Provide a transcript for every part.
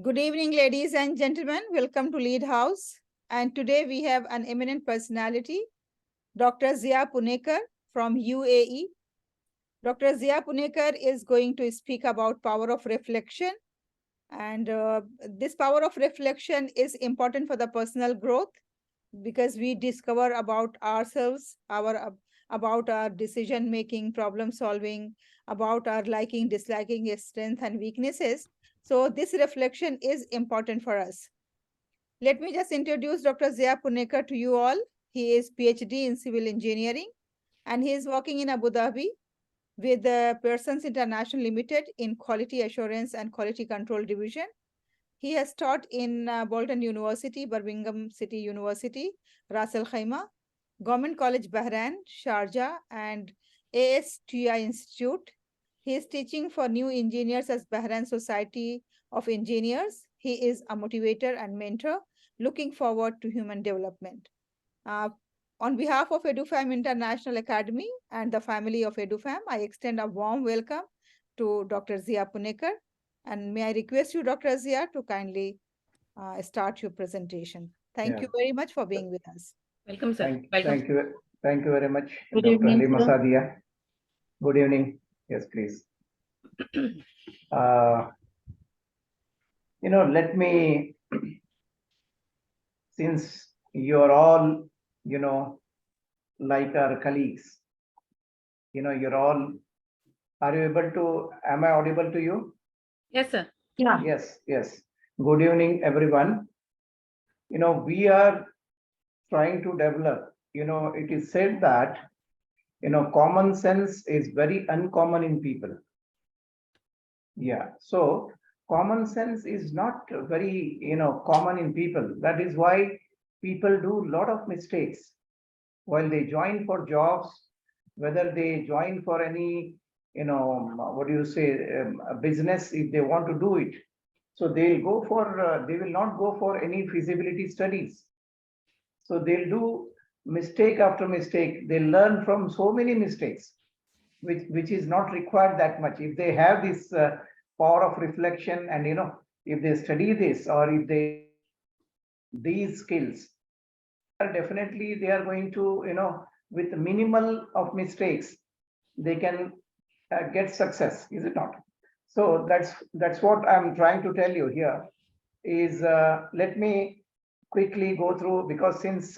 Good evening, ladies and gentlemen. Welcome to Lead House. And today we have an eminent personality, Dr. Zia Punekar from UAE. Dr. Zia Punekar is going to speak about power of reflection. And this power of reflection is important for the personal growth because we discover about ourselves, about our decision making, problem solving, about our liking, disliking, strengths and weaknesses. So this reflection is important for us. Let me just introduce Dr. Zia Punekar to you all. He is PhD in civil engineering and he is working in Abu Dhabi with Pearsons International Limited in quality assurance and quality control division. He has taught in Bolton University, Birmingham City University, Ras Al Khaimah, Government College Bahrain, Sharjah, and ASTI Institute. He is teaching for new engineers as Bahrain Society of Engineers. He is a motivator and mentor, looking forward to human development. Uh, on behalf of EduFam International Academy and the family of EduFam, I extend a warm welcome to Dr. Zia Punekar. And may I request you, Dr. Zia, to kindly start your presentation. Thank Yeah. you very much for being with us. Welcome, sir. Thank you very much, Good Dr. evening, Halima sir. Sadia. Good evening. Yes, please. Let me, since you're all, like our colleagues, you're all, are you able to, am I audible to you? Yes, sir. Yeah. Yes. Good evening, everyone. We are trying to develop, it is said that, common sense is very uncommon in people. Yeah, so common sense is not very, common in people. That is why people do a lot of mistakes while they join for jobs, whether they join for any, what do you say, a business, if they want to do it. So they'll go for, they will not go for any feasibility studies. So they'll do mistake after mistake. They learn from so many mistakes, which is not required that much. If they have this power of reflection, and if they study this, or if they these skills, definitely they are going to, with minimal of mistakes, they can get success, is it not? So that's what I'm trying to tell you here is, let me quickly go through, because since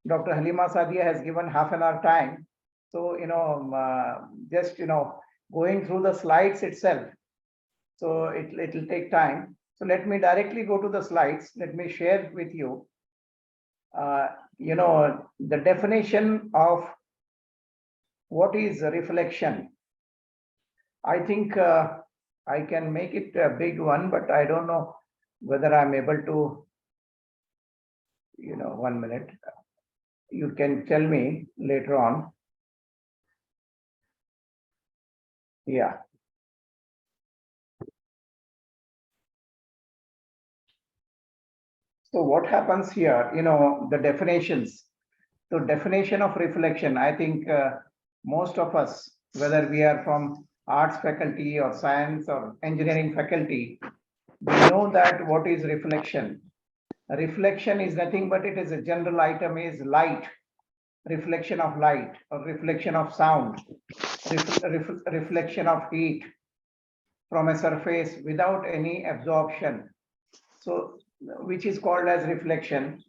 Dr. Halima Sadia has given half an hour time, so just going through the slides itself, so it'll take time. So let me directly go to the slides. Let me share with you the definition of what is reflection. I think I can make it a big one, but I don't know whether I'm able to, 1 minute. You can tell me later on. Yeah. So what happens here, the definitions. So definition of reflection, I think most of us, whether we are from arts faculty or science or engineering faculty, we know that what is reflection. Reflection is nothing but it is a general item, is light, reflection of light, or reflection of sound, reflection of heat from a surface without any absorption. So which is called as reflection.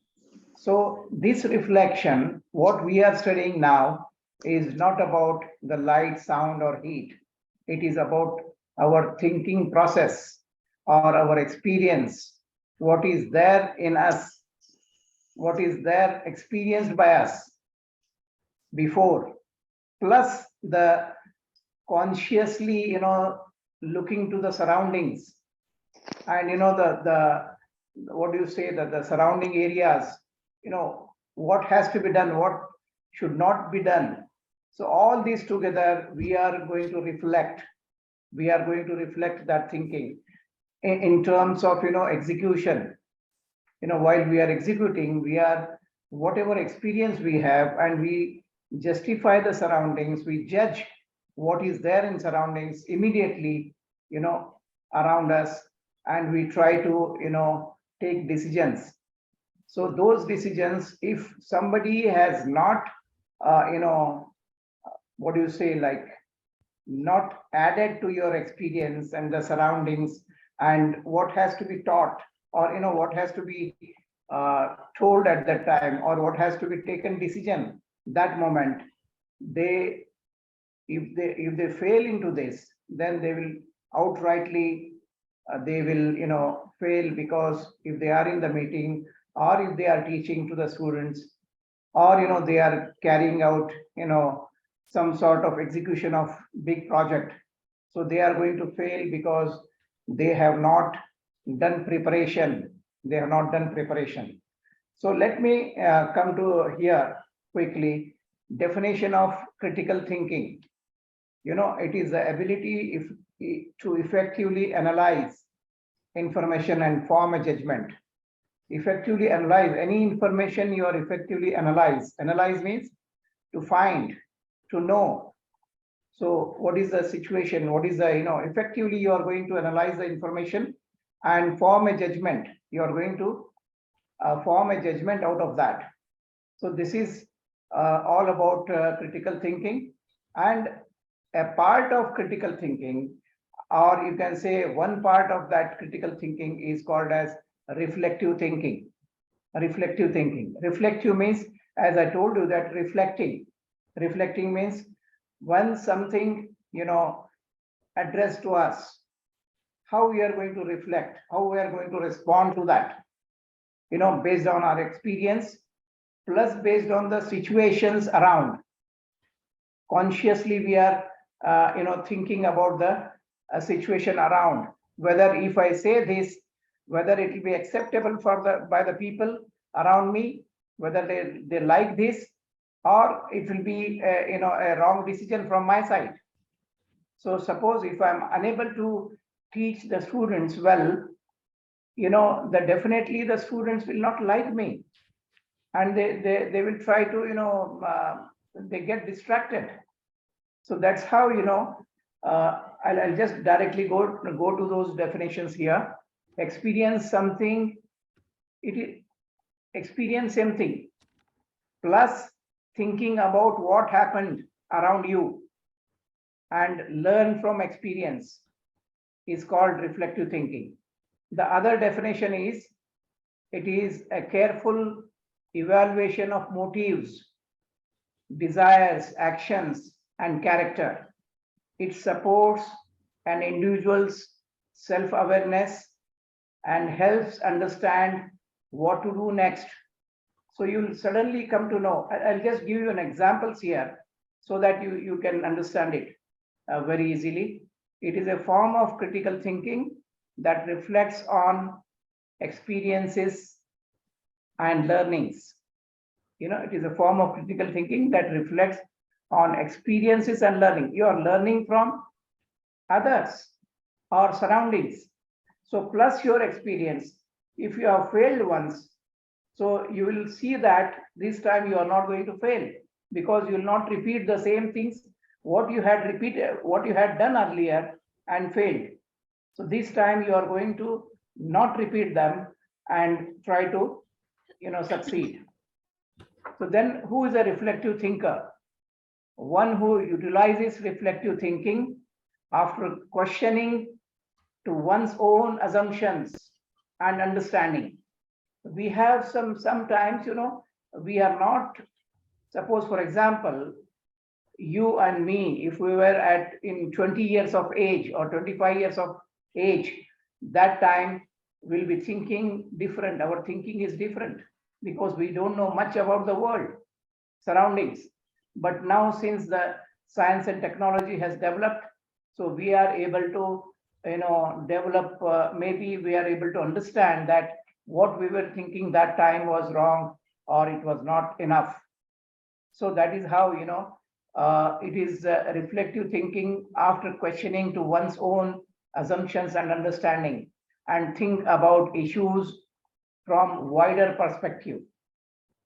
So this reflection, what we are studying now, is not about the light, sound, or heat. It is about our thinking process or our experience, what is there in us, what is there experienced by us before, plus the consciously, looking to the surroundings, and the what do you say, that the surrounding areas, what has to be done, what should not be done. So all these together, we are going to reflect that thinking in terms of, execution. While we are executing, we are, whatever experience we have, and we justify the surroundings, we judge what is there in surroundings immediately, around us, and we try to, take decisions. So those decisions, if somebody has not, what do you say, like not added to your experience and the surroundings and what has to be taught, or what has to be told at that time, or what has to be taken decision that moment, they if they fail into this, then they will outrightly they will fail, because if they are in the meeting, or if they are teaching to the students, or they are carrying out some sort of execution of big project, so they are going to fail because they have not done preparation. So let me come to here quickly. Definition of critical thinking. It is the ability to effectively analyze information and form a judgment. Effectively analyze any information, you are effectively analyze. Analyze means to find, to know. So what is the situation? What is the, effectively you are going to analyze the information and form a judgment. You are going to form a judgment out of that. So this is all about critical thinking. And a part of critical thinking, or you can say one part of that critical thinking, is called as reflective thinking. Reflective means, as I told you, that reflecting means when something addressed to us, how we are going to reflect, how we are going to respond to that, based on our experience, plus based on the situations around. Consciously we are thinking about the situation around, whether if I say this, whether it will be acceptable by the people around me, whether they like this, or it will be a wrong decision from my side. So suppose if I'm unable to teach the students well, that definitely the students will not like me, and they will try to they get distracted. So that's how I'll just directly go to those definitions here. Experience something, experience something plus thinking about what happened around you and learn from experience is called reflective thinking. The other definition is, it is a careful evaluation of motives, desires, actions, and character. It supports an individual's self-awareness and helps understand what to do next. So you'll suddenly come to know. I'll just give you an examples here so that you can understand it very easily. It is a form of critical thinking that reflects on experiences and learnings. It is a form of critical thinking that reflects on experiences and learning. You are learning from others or surroundings. So plus your experience. If you have failed once, so you will see that this time you are not going to fail, because you will not repeat the same things what you had done earlier and failed. So this time you are going to not repeat them and try to succeed. So then, who is a reflective thinker? One who utilizes reflective thinking after questioning to one's own assumptions and understanding. We have sometimes we are not, suppose for example, you and me, if we were in 20 years of age or 25 years of age, that time we'll be thinking different. Our thinking is different because we don't know much about the world surroundings. But now, since the science and technology has developed, so we are able to develop, maybe we are able to understand that what we were thinking that time was wrong, or it was not enough. So that is how it is reflective thinking after questioning to one's own assumptions and understanding, and think about issues from wider perspective.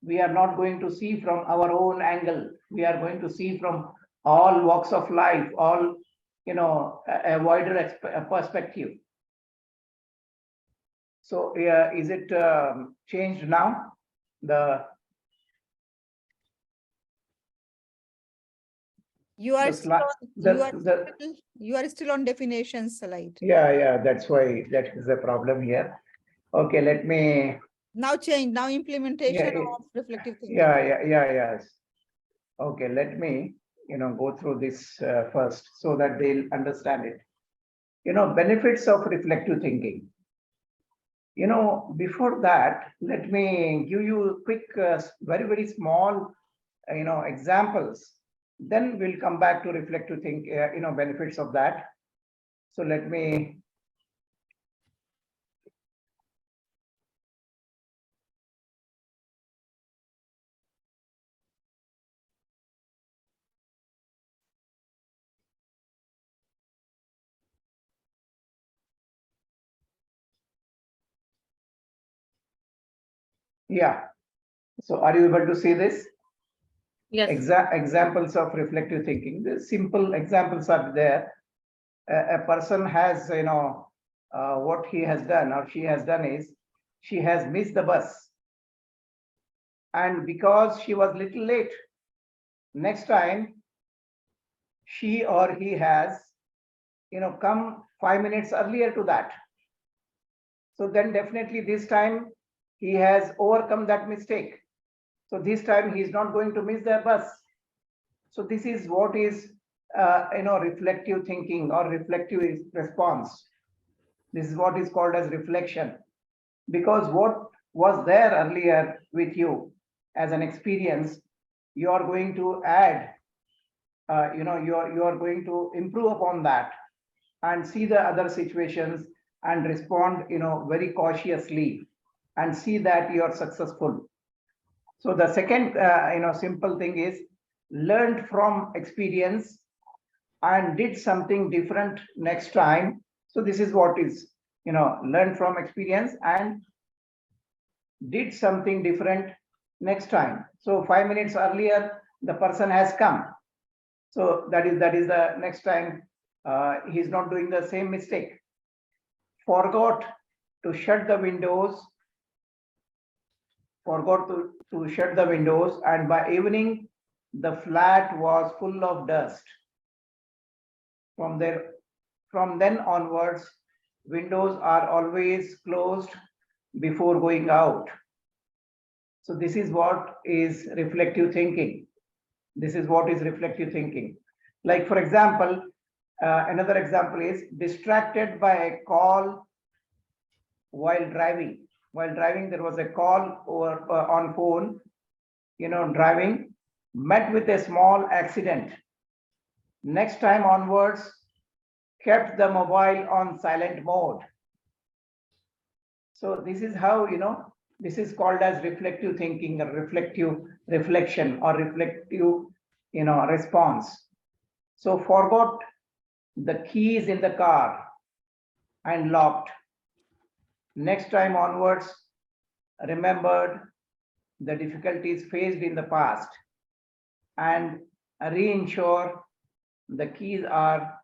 We are not going to see from our own angle. We are going to see from all walks of life, all a wider perspective. So is it changed now? You are The still slide, you are still on definitions slide. yeah, that's why that is the problem here. Okay, let me. Now change. Now implementation Yeah, of reflective thinking. yes. Okay, let me, go through this first so that they'll understand it. Benefits of reflective thinking. Before that, let me give you quick, very, very small, examples. Then we'll come back to reflective think, benefits of that. So let me. Yeah. So are you able to see this? Yes. Examples of reflective thinking. The simple examples are there. A person has, what he has done or she has done is she has missed the bus. And because she was little late, next time she or he has, come 5 minutes earlier to that. So then definitely this time he has overcome that mistake. So this time he is not going to miss the bus. So this is what is, reflective thinking or reflective response. This is what is called as reflection. Because what was there earlier with you as an experience, you are going to add, you are going to improve upon that and see the other situations and respond, very cautiously and see that you are successful. So the second, simple thing is learned from experience and did something different next time. So this is what is, learned from experience and did something different next time. So 5 minutes earlier, the person has come. So that is the next time he's not doing the same mistake. Forgot to shut the windows. Forgot to shut the windows, and by evening, the flat was full of dust. From then onwards, windows are always closed before going out. So this is what is reflective thinking. This is what is reflective thinking. Like, for example, another example is distracted by a call while driving. While driving, there was a call over on phone, driving, met with a small accident. Next time onwards, kept the mobile on silent mode. So this is how, this is called as reflective thinking or reflective reflection or reflective, response. So forgot the keys in the car and locked. Next time onwards, remembered the difficulties faced in the past and reinsure the keys are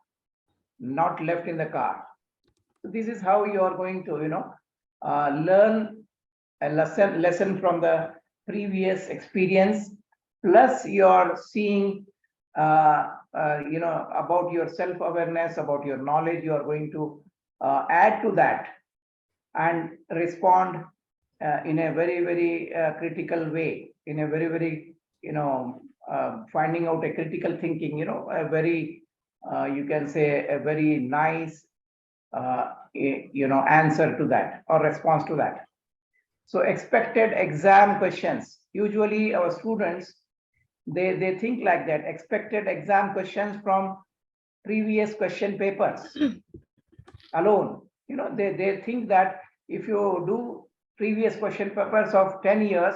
not left in the car. So this is how you are going to, learn a lesson from the previous experience, plus you are seeing, about your self-awareness, about your knowledge, you are going to add to that and respond in a very, very critical way, in a very, very, finding out a critical thinking, a very, you can say a very nice, answer to that or response to that. So expected exam questions. Usually our students, they think like that, expected exam questions from previous question papers alone. They think that if you do previous question papers of 10 years,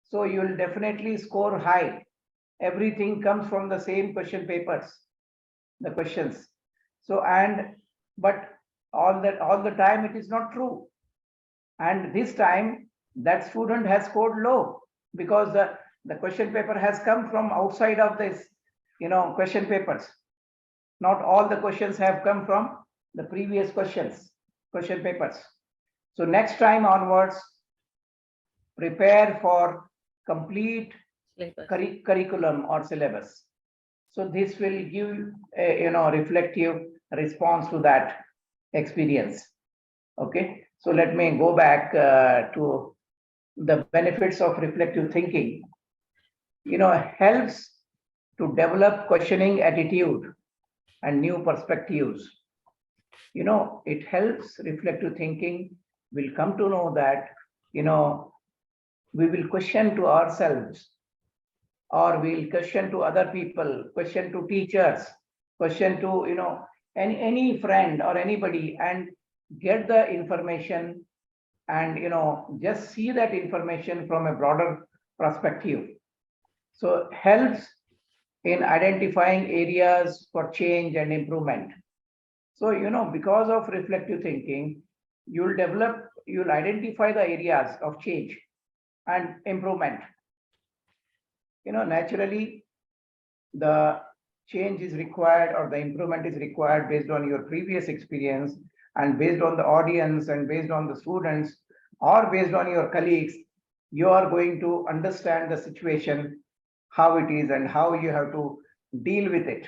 so you'll definitely score high. Everything comes from the same question papers, the questions. So, but all the time it is not true. And this time that student has scored low because the question paper has come from outside of this, question papers. Not all the questions have come from the previous question papers. So next time onwards, prepare for complete curriculum or syllabus. So this will give a reflective response to that experience. Okay, so let me go back to the benefits of reflective thinking. Helps to develop questioning attitude and new perspectives. It helps reflective thinking. We'll come to know that we will question to ourselves, or we'll question to other people, question to teachers, question to any friend or anybody, and get the information, and just see that information from a broader perspective. So helps in identifying areas for change and improvement. So because of reflective thinking, you'll identify the areas of change and improvement. Naturally, the change is required or the improvement is required based on your previous experience, and based on the audience, and based on the students, or based on your colleagues. You are going to understand the situation, how it is, and how you have to deal with it.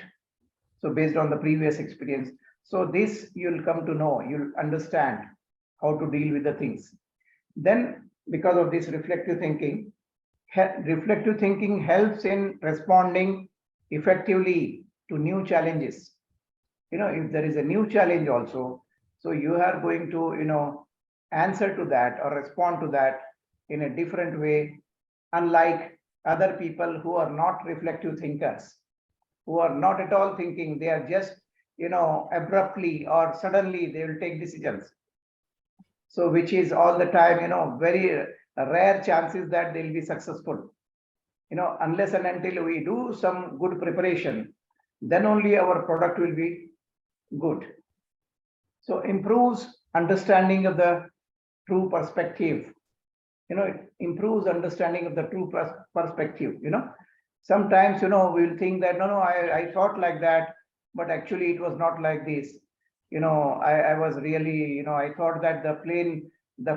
So based on the previous experience, so this you'll come to know, you'll understand how to deal with the things. Then because of this reflective thinking helps in responding effectively to new challenges. If there is a new challenge also, so you are going to answer to that or respond to that in a different way, unlike other people who are not reflective thinkers, who are not at all thinking. They are just abruptly or suddenly they will take decisions. So which is all the time very rare chances that they'll be successful. Unless and until we do some good preparation, then only our product will be good. So improves understanding of the true perspective. It improves understanding of the true perspective. Sometimes we'll think that no, I thought like that, but actually it was not like this. I was really, I thought that the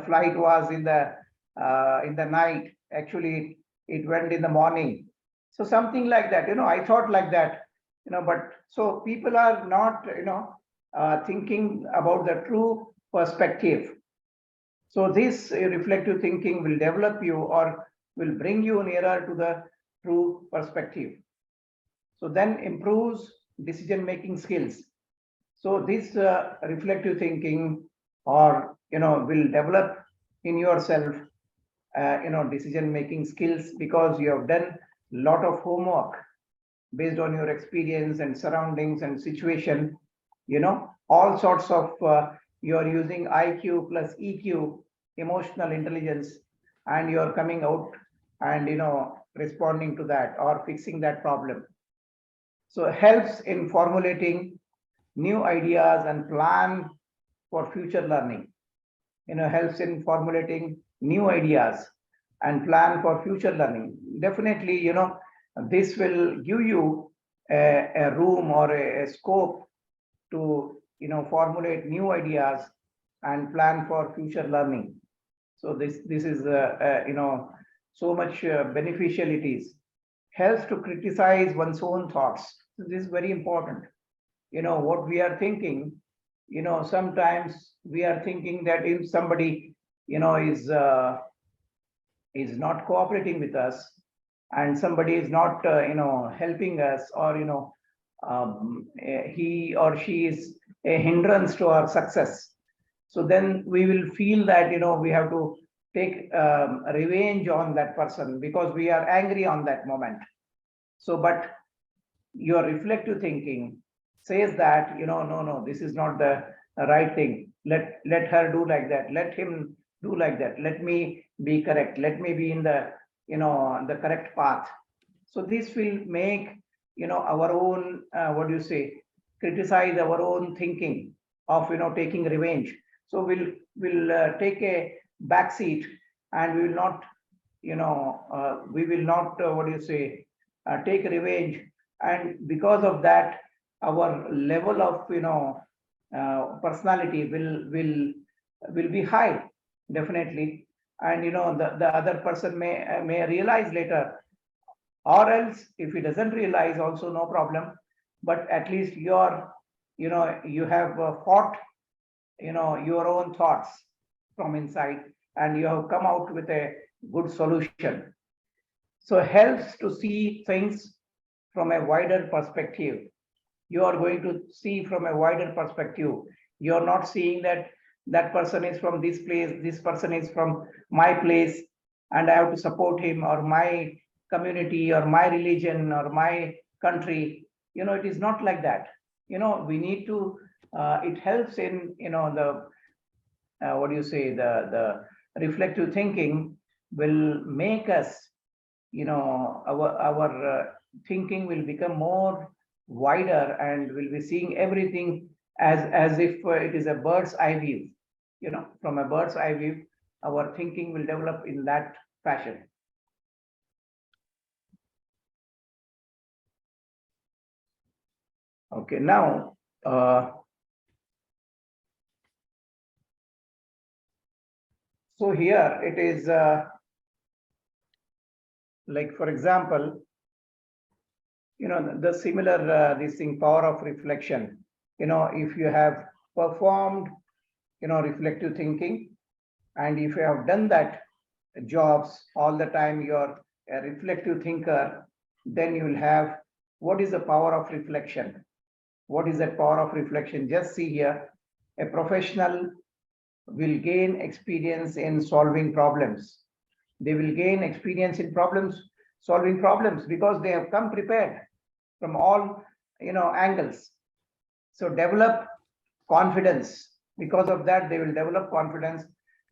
flight was in the night. Actually it went in the morning. So something like that, I thought like that, but so people are not thinking about the true perspective. So this reflective thinking will develop you, or will bring you nearer to the true perspective. So then improves decision making skills. So this reflective thinking, or will develop in yourself decision making skills, because you have done a lot of homework based on your experience and surroundings and situation. All sorts of you are using IQ plus EQ, emotional intelligence, and you are coming out and responding to that or fixing that problem. So it helps in formulating new ideas and plan for future learning. Helps in formulating new ideas and plan for future learning. Definitely, this will give you a room or a scope to formulate new ideas and plan for future learning. So this is so much beneficial it is. Helps to criticize one's own thoughts. So this is very important. What we are thinking, sometimes we are thinking that if somebody is not cooperating with us, and somebody is not helping us, or he or she is a hindrance to our success, so then we will feel that we have to take revenge on that person because we are angry on that moment. So but your reflective thinking says that no, this is not the right thing. Let her do like that, let him do like that, let me be correct, let me be in the the correct path. So this will make our own criticize our own thinking of taking revenge. So we'll take a back seat, and we will not take revenge. And because of that, our level of personality will be high. definitely. And the other person may realize later, or else if he doesn't realize also, no problem. But at least you have fought your own thoughts from inside, and you have come out with a good solution. So helps to see things from a wider perspective. You are going to see from a wider perspective. You're not seeing that that person is from this place, this person is from my place, and I have to support him, or my community, or my religion, or my country. It is not like that. We need to, it helps in, the, what do you say, the reflective thinking will make us, our thinking will become more wider, and we'll be seeing everything as if it is a bird's eye view. From a bird's eye view, our thinking will develop in that fashion. Okay, now so here it is, like for example, the similar this thing, power of reflection. If you have performed reflective thinking, and if you have done that jobs all the time, you're a reflective thinker, then you will have, what is the power of reflection? What is that power of reflection? Just see here, a professional will gain experience in solving problems. They will gain experience in solving problems, because they have come prepared from all angles. So develop confidence. Because of that, they will develop confidence.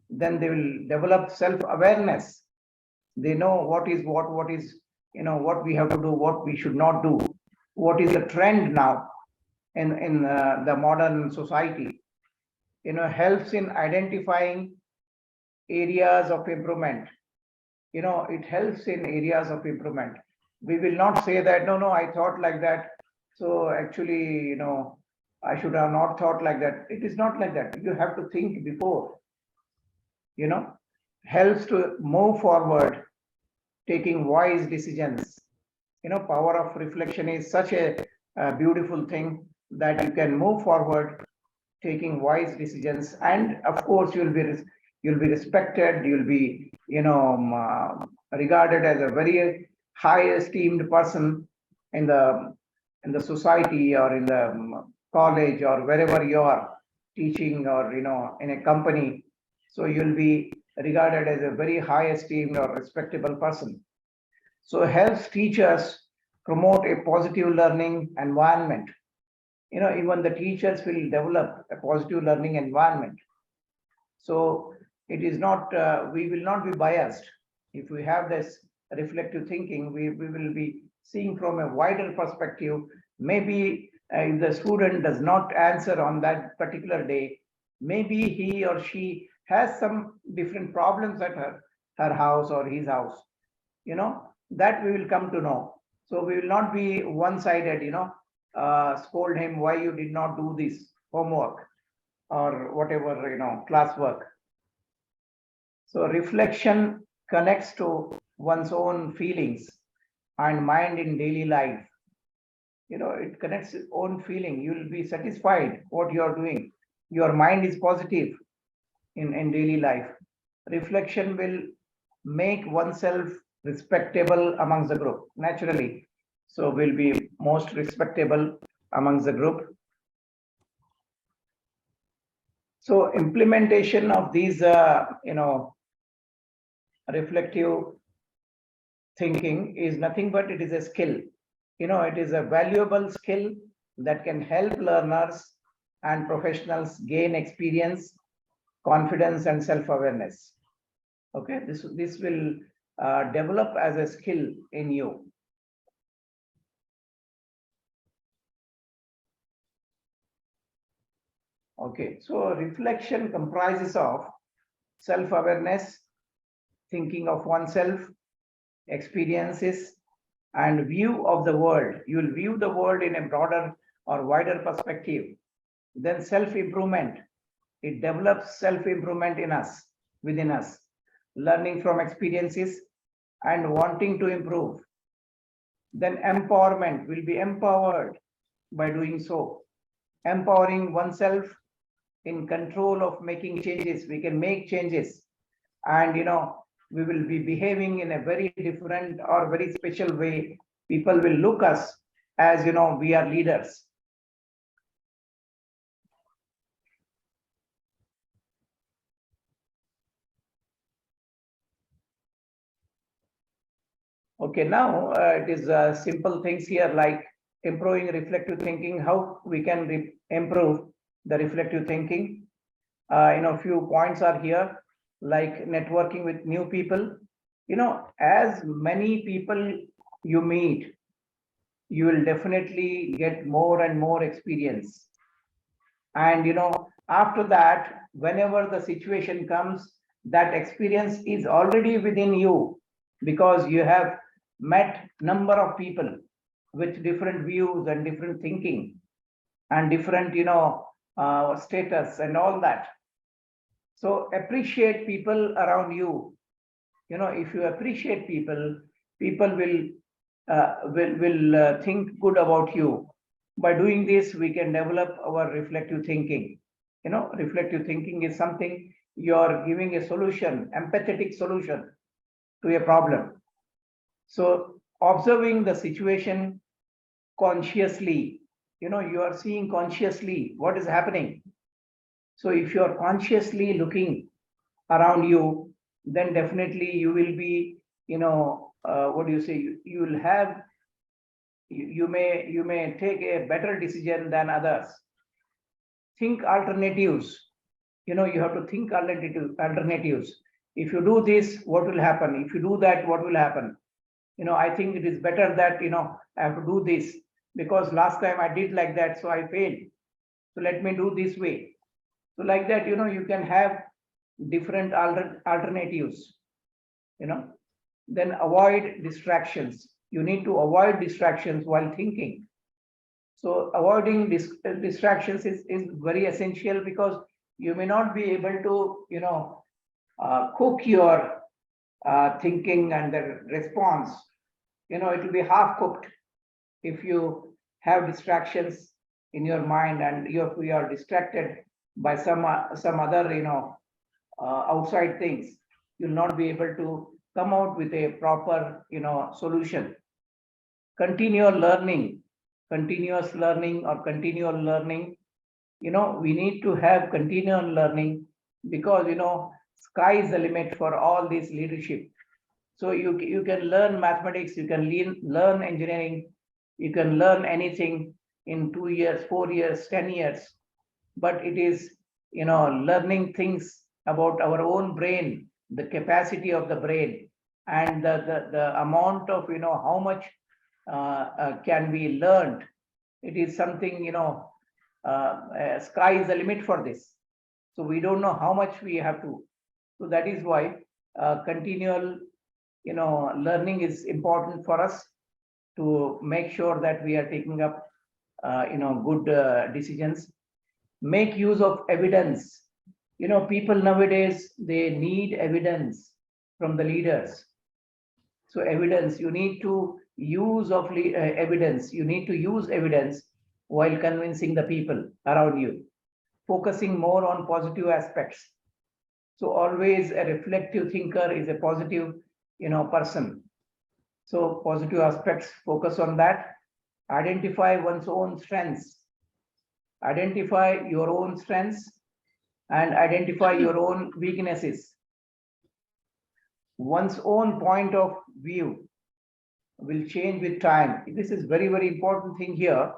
Then they will develop self-awareness. They know what is what we have to do, what we should not do, what is the trend now in the modern society. Helps in identifying areas of improvement. It helps in areas of improvement. We will not say that, no, I thought like that, so actually, I should have not thought like that. It is not like that. You have to think before. Helps to move forward, taking wise decisions. Power of reflection is such a beautiful thing, that you can move forward, taking wise decisions, and of course you'll be respected. You'll be regarded as a very high esteemed person in the society, or in the college, or wherever you are teaching, or in a company. So you'll be regarded as a very high esteemed or respectable person. So helps teachers promote a positive learning environment. Even the teachers will develop a positive learning environment. So it is not, we will not be biased. If we have this reflective thinking, we will be seeing from a wider perspective. Maybe if the student does not answer on that particular day, maybe he or she has some different problems at her house or his house, that we will come to know. So we will not be one-sided, scold him, why you did not do this homework, or whatever, classwork. So reflection connects to one's own feelings and mind in daily life. It connects own feeling. You will be satisfied what you are doing. Your mind is positive in daily life. Reflection will make oneself respectable amongst the group naturally. So will be most respectable amongst the group. So implementation of these, reflective thinking is nothing but it is a skill. It is a valuable skill that can help learners and professionals gain experience, confidence, and self-awareness. Okay, this will develop as a skill in you. Okay, so reflection comprises of self-awareness, thinking of oneself, experiences, and view of the world. You will view the world in a broader or wider perspective. Then self-improvement. It develops self-improvement in us. within us, learning from experiences and wanting to improve. Then empowerment, will be empowered by doing so. Empowering oneself, in control of making changes. We can make changes, and we will be behaving in a very different or very special way. People will look us as we are leaders. Okay, now it is simple things here like improving reflective thinking. How we can improve the reflective thinking? Few points are here, like networking with new people. As many people you meet, you will definitely get more and more experience. And after that, whenever the situation comes, that experience is already within you, because you have met number of people with different views and different thinking and different status and all that. So appreciate people around you. If you appreciate people, people will think good about you. By doing this, we can develop our reflective thinking. Reflective thinking is something you are giving a solution, empathetic solution to a problem. So observing the situation consciously, you are seeing consciously what is happening. So if you are consciously looking around you, then definitely you will be, what do you say? You will have, you may take a better decision than others. Think alternatives. You have to think alternatives. If you do this, what will happen? If you do that, what will happen? I think it is better that I have to do this, because last time I did like that, so I failed. So let me do this way. So like that, you can have different alternatives. Then avoid distractions. You need to avoid distractions while thinking. So avoiding distractions is very essential, because you may not be able to cook your thinking and the response. It will be half cooked if you have distractions in your mind, and you are distracted by some other outside things. You'll not be able to come out with a proper solution. Continuous learning or continual learning. We need to have continual learning, because sky is the limit for all this leadership. So you can learn mathematics, you can learn engineering, you can learn anything in 2 years, 4 years, 10 years. But it is learning things about our own brain, the capacity of the brain, and the amount of how much can be learned. It is something sky is the limit for this. So we don't know how much we have to. So that is why continual learning is important for us, to make sure that we are taking up good decisions. Make use of evidence. People nowadays, they need evidence from the leaders. So evidence, you need to use of evidence. You need to use evidence while convincing the people around you, focusing more on positive aspects. So always a reflective thinker is a positive person. So positive aspects, focus on that. Identify one's own strengths. Identify your own strengths and identify your own weaknesses. One's own point of view will change with time. This is very, very important thing here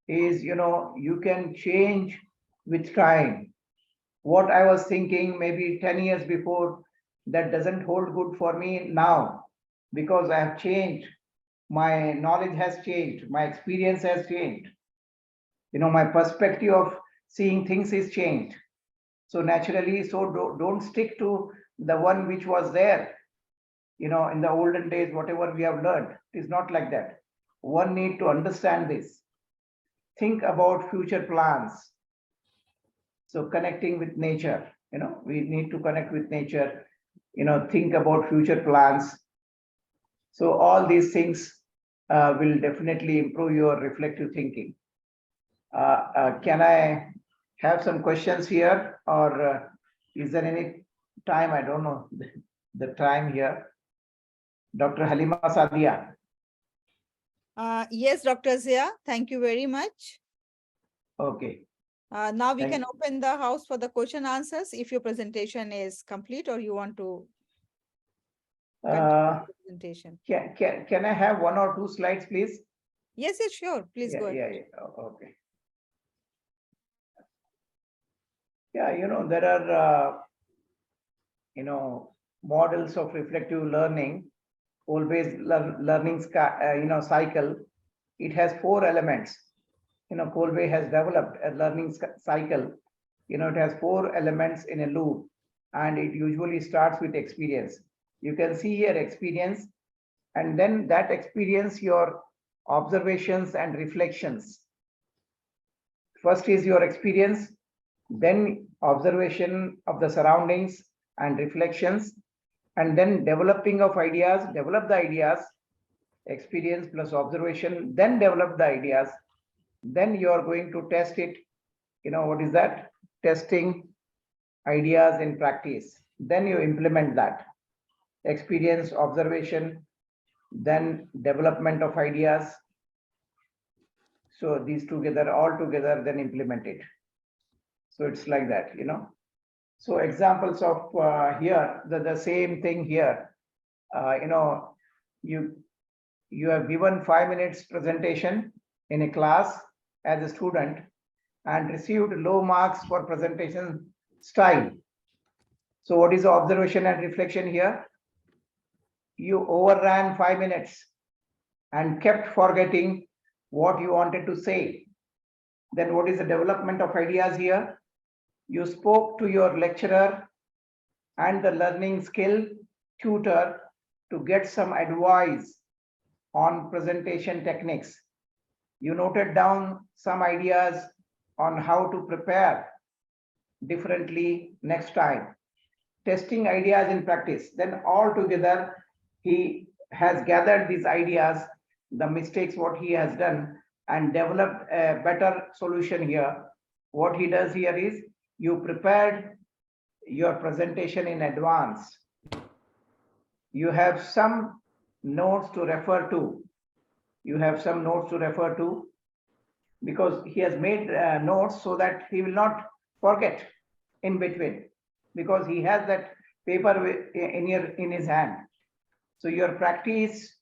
is, you can change with time. What I was thinking maybe 10 years before, that doesn't hold good for me now, because I have changed. My knowledge has changed. My experience has changed. My perspective of seeing things is changed. So naturally, so don't stick to the one which was there, in the olden days, whatever we have learned. It is not like that. One need to understand this. Think about future plans. So connecting with nature. We need to connect with nature, think about future plans. So all these things will definitely improve your reflective thinking. Can I have some questions here, or is there any time? I don't know the time here. Dr. Halima Sadia. Yes, Dr. Zia, thank you very much. Okay. Now we Thank can open the house for the question answers if your presentation is complete or you want to continue the presentation. Can I have one or two slides, please? Yes, yes, sure. Please go ahead. Yeah. Okay. Yeah, there are, models of reflective learning, always learning, cycle. It has 4 elements. Kolbe has developed a learning cycle. It has 4 elements in a loop, and it usually starts with experience. You can see here experience, and then that experience, your observations and reflections. First is your experience, then observation of the surroundings and reflections, and then developing of ideas, develop the ideas, experience plus observation, then develop the ideas. Then you are going to test it. What is that? Testing ideas in practice. Then you implement that. Experience, observation, then development of ideas. So these together, all together, then implement it. So it's like that. So examples of here, the same thing here. You have given 5 minutes presentation in a class as a student and received low marks for presentation style. So what is the observation and reflection here? You overran 5 minutes and kept forgetting what you wanted to say. Then what is the development of ideas here? You spoke to your lecturer and the learning skill tutor to get some advice on presentation techniques. You noted down some ideas on how to prepare differently next time. Testing ideas in practice. Then all together, he has gathered these ideas, the mistakes, what he has done, and developed a better solution here. What he does here is, you prepared your presentation in advance. You have some notes to refer to. Because he has made notes so that he will not forget in between, because he has that paper in his hand. So your practice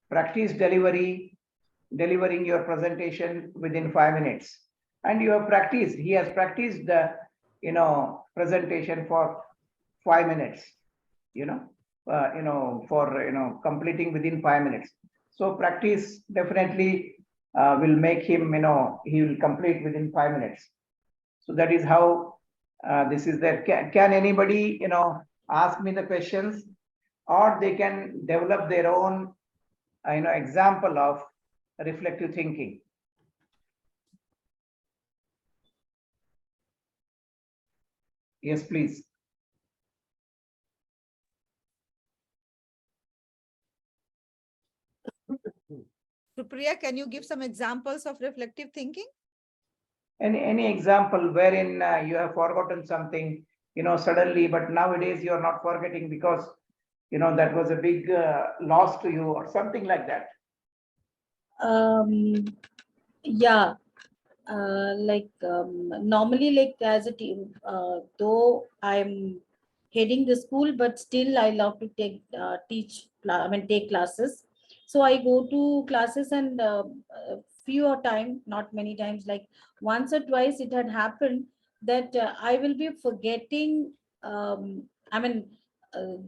delivering your presentation within 5 minutes, and you have practiced. He has practiced the presentation for 5 minutes. For completing within 5 minutes. So practice definitely will make him, he will complete within 5 minutes. So that is how this is there. Can anybody, ask me the questions, or they can develop their own, example of reflective thinking. Yes, please. Supriya, can you give some examples of reflective thinking? Any example wherein you have forgotten something, suddenly, but nowadays you are not forgetting because, that was a big loss to you or something like that. Yeah, normally, like as a team, though I'm heading the school, but still I love to take classes. So I go to classes, and few a time, not many times, like once or twice it had happened that I will be forgetting. I mean,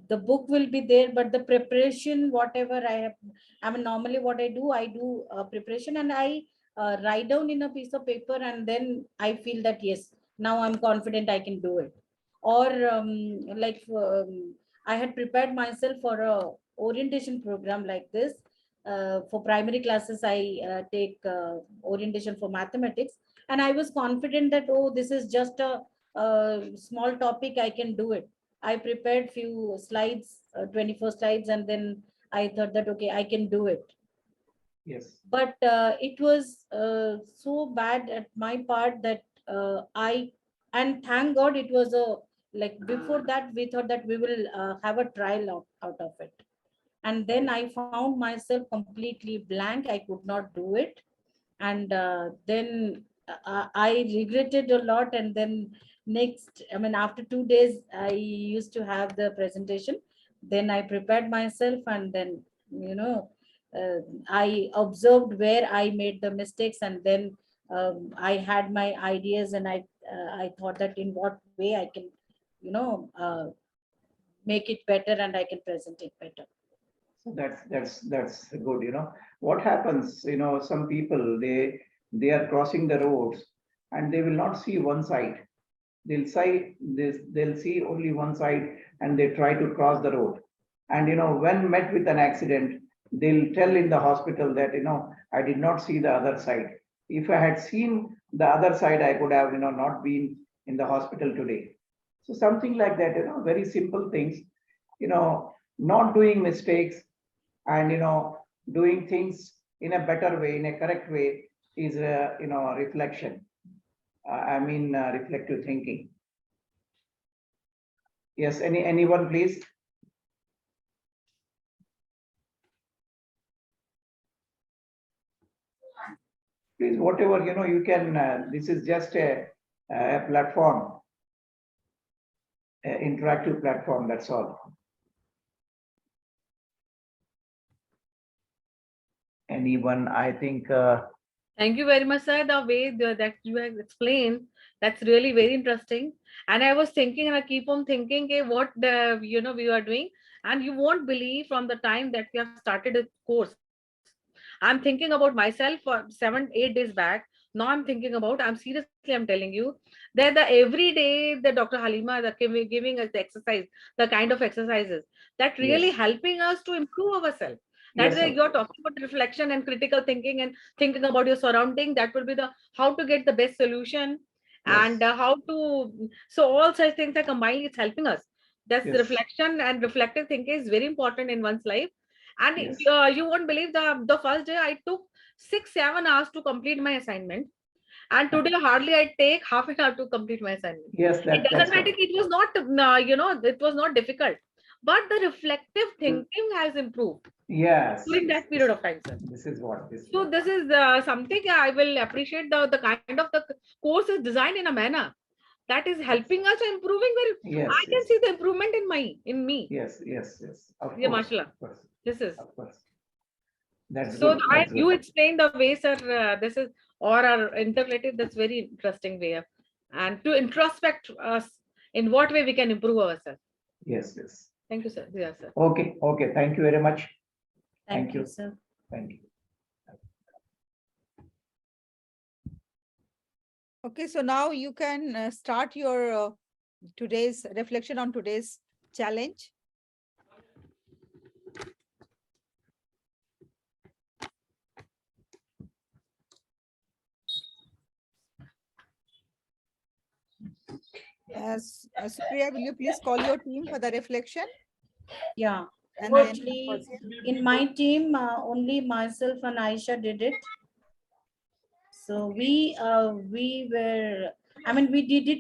the book will be there, but the preparation, whatever I have, normally what I do preparation, and I write down in a piece of paper, and then I feel that yes, now I'm confident I can do it. Or I had prepared myself for a orientation program like this. For primary classes, I take orientation for mathematics, and I was confident that, oh, this is just a small topic, I can do it. I prepared few slides, 24 slides, and then I thought that, okay, I can do it. Yes. But it was so bad at my part that and thank God it was like before that, we thought that we will have a trial out of it. And then I found myself completely blank. I could not do it. And then I regretted a lot. And then next, I mean, after 2 days, I used to have the presentation. Then I prepared myself, and then, you know, I observed where I made the mistakes, and then I had my ideas, and I thought that in what way I can, you know, make it better, and I can present it better. So that's good. What happens, some people, they are crossing the roads and they will not see one side. They'll see only one side and they try to cross the road. And when met with an accident, they'll tell in the hospital that I did not see the other side. If I had seen the other side, I could have not been in the hospital today. So something like that, very simple things, not doing mistakes, and doing things in a better way, in a correct way, is a reflection. Reflective thinking. Yes, anyone, please. Please, whatever you can. This is just a platform, interactive platform. That's all. Anyone? I think. Thank you very much, sir. The way that you have explained, that's really very interesting. And I was thinking, and I keep on thinking, okay, what we are doing, and you won't believe from the time that we have started a course. I'm thinking about myself for 7-8 days back. Now I'm thinking about. I'm seriously, I'm telling you that the every day the Dr. Halima the giving us the exercise, the kind of exercises that really Yes. helping us to improve ourselves. Yes, That sir. you're talking about reflection and critical thinking and thinking about your surrounding. That will be the how to get the best solution, and Yes. how to. So all such things are combined. It's helping us. That's Yes. reflection and reflective thinking is very important in one's life. And Yes. you won't believe the first day I took 6-7 hours to complete my assignment, and today hardly I take half an hour to complete my assignment. Yes, It that's doesn't matter. what. It was not it was not difficult, but the reflective thinking has improved Yes. during that period of time, sir. This is what this. So this is something I will appreciate. The kind of the course is designed in a manner that is helping us improving. Well, Yes. I can see the improvement in me. Yes. Yes. Yes. Of Yeah, course. mashallah. Of course. This is. Of course. That's So good. That's you good. explain the way, sir. This is or our interpretive. That's very interesting way of, and to introspect us in what way we can improve ourselves. Yes. Yes. Thank you, sir. Yeah, sir. Okay. Okay. Thank you very much. Thank you, sir. Thank you. Okay, so now you can start your today's reflection on today's challenge. Supriya, will you please call your team for the reflection? Yeah. And then Actually, in my team, only myself and Aisha did it. So we were, I mean, we did it